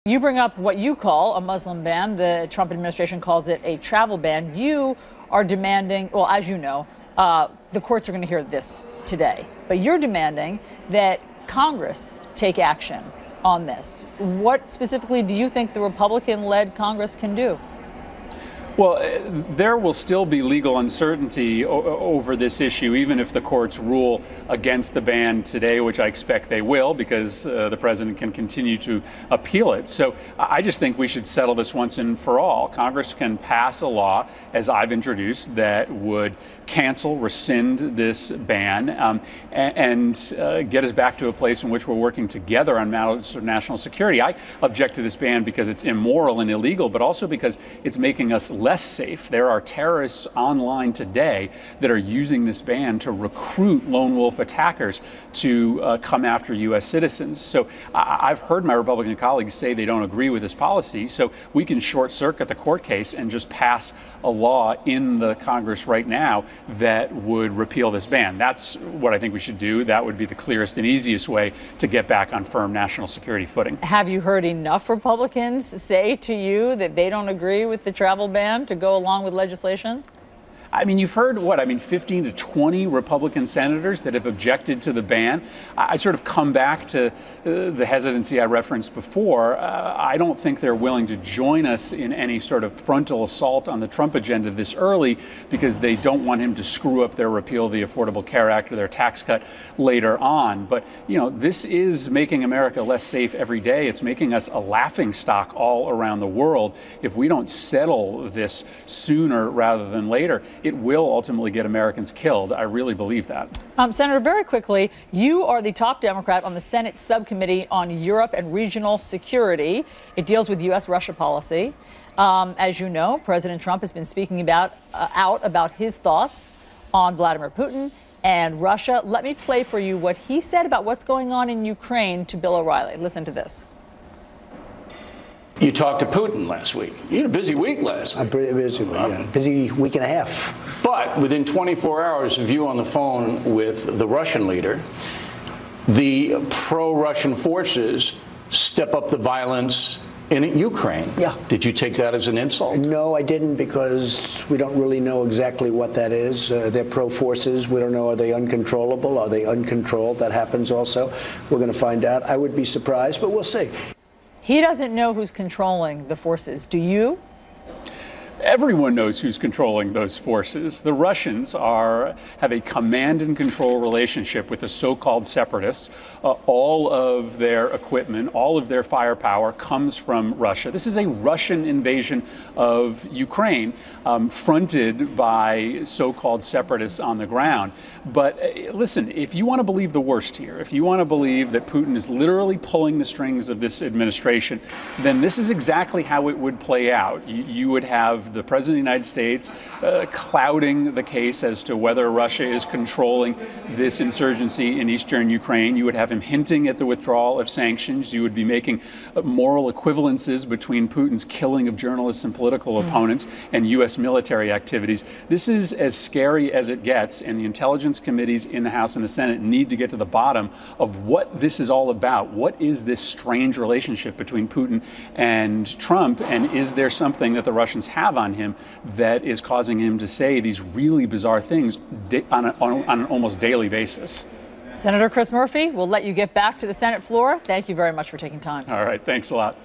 You bring up what you call a Muslim ban. The Trump administration calls it a travel ban. You are demanding, well, as you know, the courts are going to hear this today, but you're demanding that Congress take action on this. What specifically do you think the Republican-led Congress can do? Well, there will still be legal uncertainty over this issue, even if the courts rule against the ban today, which I expect they will, because the president can continue to appeal it. So I just think we should settle this once and for all. Congress can pass a law, as I've introduced, that would cancel, rescind this ban, and get us back to a place in which we're working together on matters of national security. I object to this ban because it's immoral and illegal, but also because it's making us less safe. There are terrorists online today that are using this ban to recruit lone wolf attackers to come after U.S. citizens. So I've heard my Republican colleagues say they don't agree with this policy. So we can short circuit the court case and just pass a law in the Congress right now that would repeal this ban. That's what I think we should do. That would be the clearest and easiest way to get back on firm national security footing. Have you heard enough Republicans say to you that they don't agree with the travel ban to go along with legislation? I mean, you've heard 15 to 20 Republican senators that have objected to the ban. I sort of come back to the hesitancy I referenced before. I don't think they're willing to join us in any sort of frontal assault on the Trump agenda this early because they don't want him to screw up their repeal of the Affordable Care Act or their tax cut later on. But, you know, this is making America less safe every day. It's making us a laughingstock all around the world. If we don't settle this sooner rather than later, it will ultimately get Americans killed. I really believe that. Senator, very quickly, you are the top Democrat on the Senate Subcommittee on Europe and Regional Security. It deals with U.S.-Russia policy. As you know, President Trump has been speaking out about his thoughts on Vladimir Putin and Russia. Let me play for you what he said about what's going on in Ukraine to Bill O'Reilly. Listen to this. You talked to Putin last week. You had a busy week last week. I'm pretty busy, yeah. Busy week and a half. But within 24 hours of you on the phone with the Russian leader, the pro-Russian forces step up the violence in Ukraine. Yeah. Did you take that as an insult? No, I didn't, because we don't really know exactly what that is. They're pro-forces. We don't know, are they uncontrollable? Are they uncontrolled? That happens also. We're going to find out. I would be surprised, but we'll see. He doesn't know who's controlling the forces. Do you? Everyone knows who's controlling those forces. The Russians have a command and control relationship with the so-called separatists. All of their equipment, all of their firepower comes from Russia. This is a Russian invasion of Ukraine, fronted by so-called separatists on the ground. But listen, if you want to believe the worst here, if you want to believe that Putin is literally pulling the strings of this administration, then this is exactly how it would play out. You would have the President of the United States clouding the case as to whether Russia is controlling this insurgency in eastern Ukraine. You would have him hinting at the withdrawal of sanctions. You would be making moral equivalences between Putin's killing of journalists and political opponents and U.S. military activities. This is as scary as it gets, and the intelligence committees in the House and the Senate need to get to the bottom of what this is all about. What is this strange relationship between Putin and Trump, and is there something that the Russians have on him that is causing him to say these really bizarre things on an almost daily basis? Senator Chris Murphy, we'll let you get back to the Senate floor. Thank you very much for taking time. All right, thanks a lot.